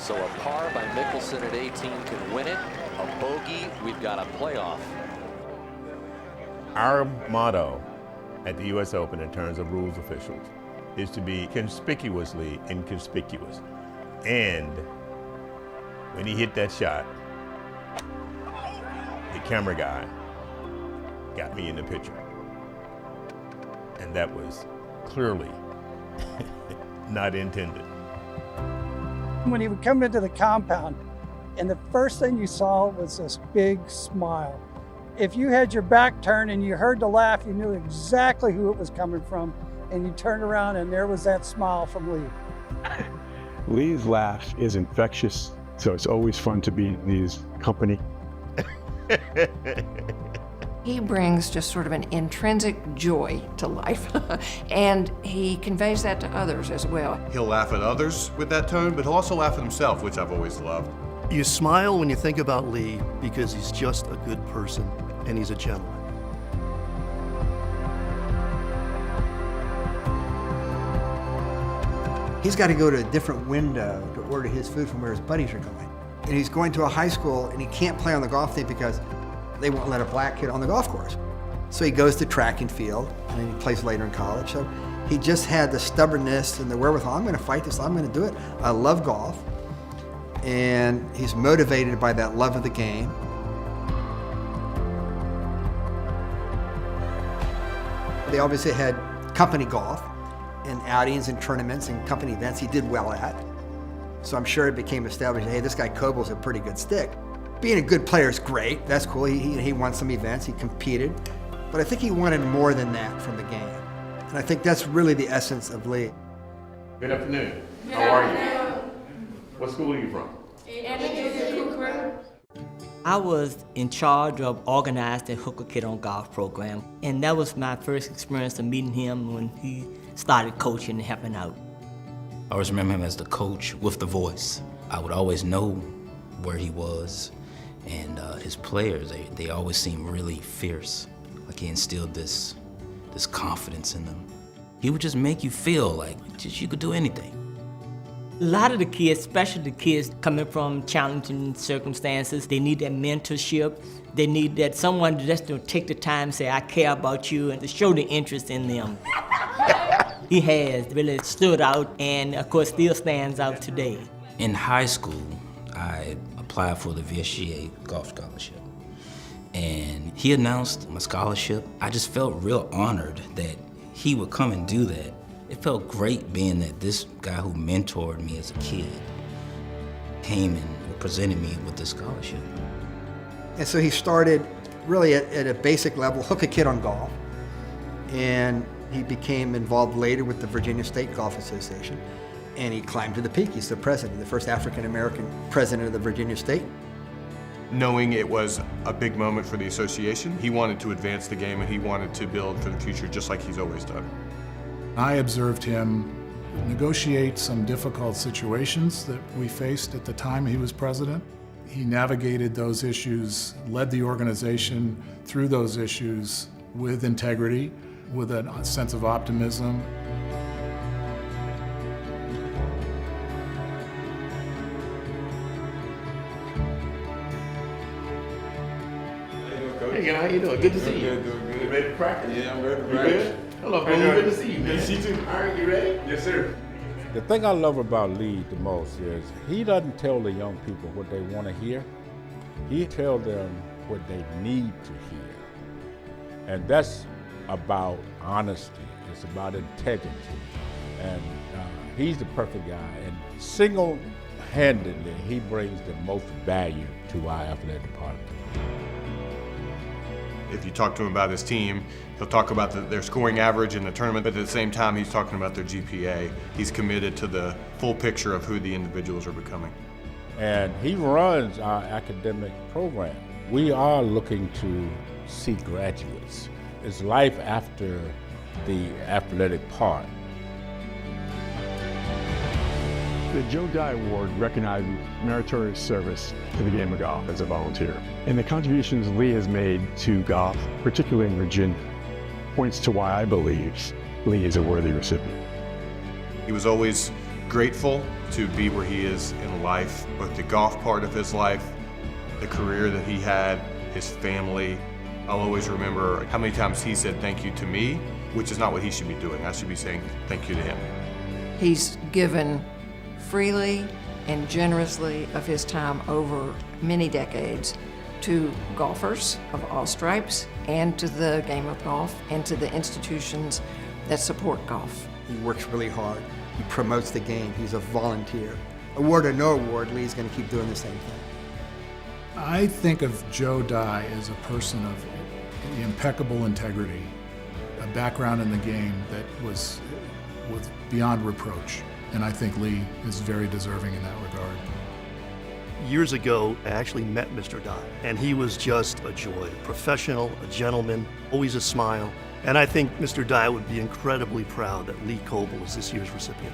So a par by Mickelson at 18 can win it. A bogey, we've got a playoff. Our motto at the U.S. Open in terms of rules officials is to be conspicuously inconspicuous. And when he hit that shot, the camera guy got me in the picture. And that was clearly not intended. When he would come into the compound, and the first thing you saw was this big smile. If you had your back turned and you heard the laugh, you knew exactly who it was coming from, and you turned around and there was that smile from Lee. Lee's laugh is infectious, so it's always fun to be in Lee's company. He brings just sort of an intrinsic joy to life, and he conveys that to others as well. He'll laugh at others with that tone, but he'll also laugh at himself, which I've always loved. You smile when you think about Lee because he's just a good person and he's a gentleman. He's got to go to a different window to order his food from where his buddies are going. And he's going to a high school and he can't play on the golf team because they won't let a black kid on the golf course. So he goes to track and field, and then he plays later in college. So he just had the stubbornness and the wherewithal. I'm going to fight this, I'm going to do it. I love golf. And he's motivated by that love of the game. They obviously had company golf and outings and tournaments and company events he did well at. So I'm sure it became established, hey, this guy Coble's a pretty good stick. Being a good player is great, that's cool. He won some events, he competed. But I think he wanted more than that from the game. And I think that's really the essence of Lee. Good afternoon. How are you? What school are you from? I was in charge of organizing the Hooker Kid on Golf program, and that was my first experience of meeting him when he started coaching and helping out. I always remember him as the coach with the voice. I would always know where he was, and his players, they always seemed really fierce. Like he instilled this confidence in them. He would just make you feel like just you could do anything. A lot of the kids, especially the kids coming from challenging circumstances, they need that mentorship. They need that someone just to take the time and say, I care about you, and to show the interest in them. He has really stood out and, of course, still stands out today. In high school, I applied for the USGA golf scholarship. And he announced my scholarship. I just felt real honored that he would come and do that. It felt great being that this guy who mentored me as a kid came and presented me with this scholarship. And so he started really at a basic level, hook a kid on golf. And he became involved later with the Virginia State Golf Association. And he climbed to the peak. He's the president, the first African-American president of the Virginia State. Knowing it was a big moment for the association, he wanted to advance the game and he wanted to build for the future just like he's always done. I observed him negotiate some difficult situations that we faced at the time he was president. He navigated those issues, led the organization through those issues with integrity, with a sense of optimism. Hey, how you doing? Good to see you. Doing good. You ready to practice? Yeah, I'm ready to You practice. good? Hello, Boone. Good to see you. Good to see you too. All right, you ready? Yes, sir. The thing I love about Lee the most is he doesn't tell the young people what they want to hear. He tells them what they need to hear. And that's about honesty. It's about integrity. And he's the perfect guy. And single-handedly, he brings the most value to our athletic department. If you talk to him about his team, he'll talk about their scoring average in the tournament, but at the same time, he's talking about their GPA. He's committed to the full picture of who the individuals are becoming. And he runs our academic program. We are looking to see graduates. It's life after the athletic part. The Joe Dye Award recognizes meritorious service to the game of golf as a volunteer. And the contributions Lee has made to golf, particularly in Virginia, points to why I believe Lee is a worthy recipient. He was always grateful to be where he is in life, both the golf part of his life, the career that he had, his family. I'll always remember how many times he said thank you to me, which is not what he should be doing. I should be saying thank you to him. He's given freely and generously of his time over many decades to golfers of all stripes and to the game of golf and to the institutions that support golf. He works really hard. He promotes the game. He's a volunteer. Award or no award, Lee's going to keep doing the same thing. I think of Joe Dye as a person of impeccable integrity, a background in the game that was beyond reproach. And I think Lee is very deserving in that regard. Years ago, I actually met Mr. Dye, and he was just a joy. Professional, a gentleman, always a smile. And I think Mr. Dye would be incredibly proud that Lee Coble is this year's recipient.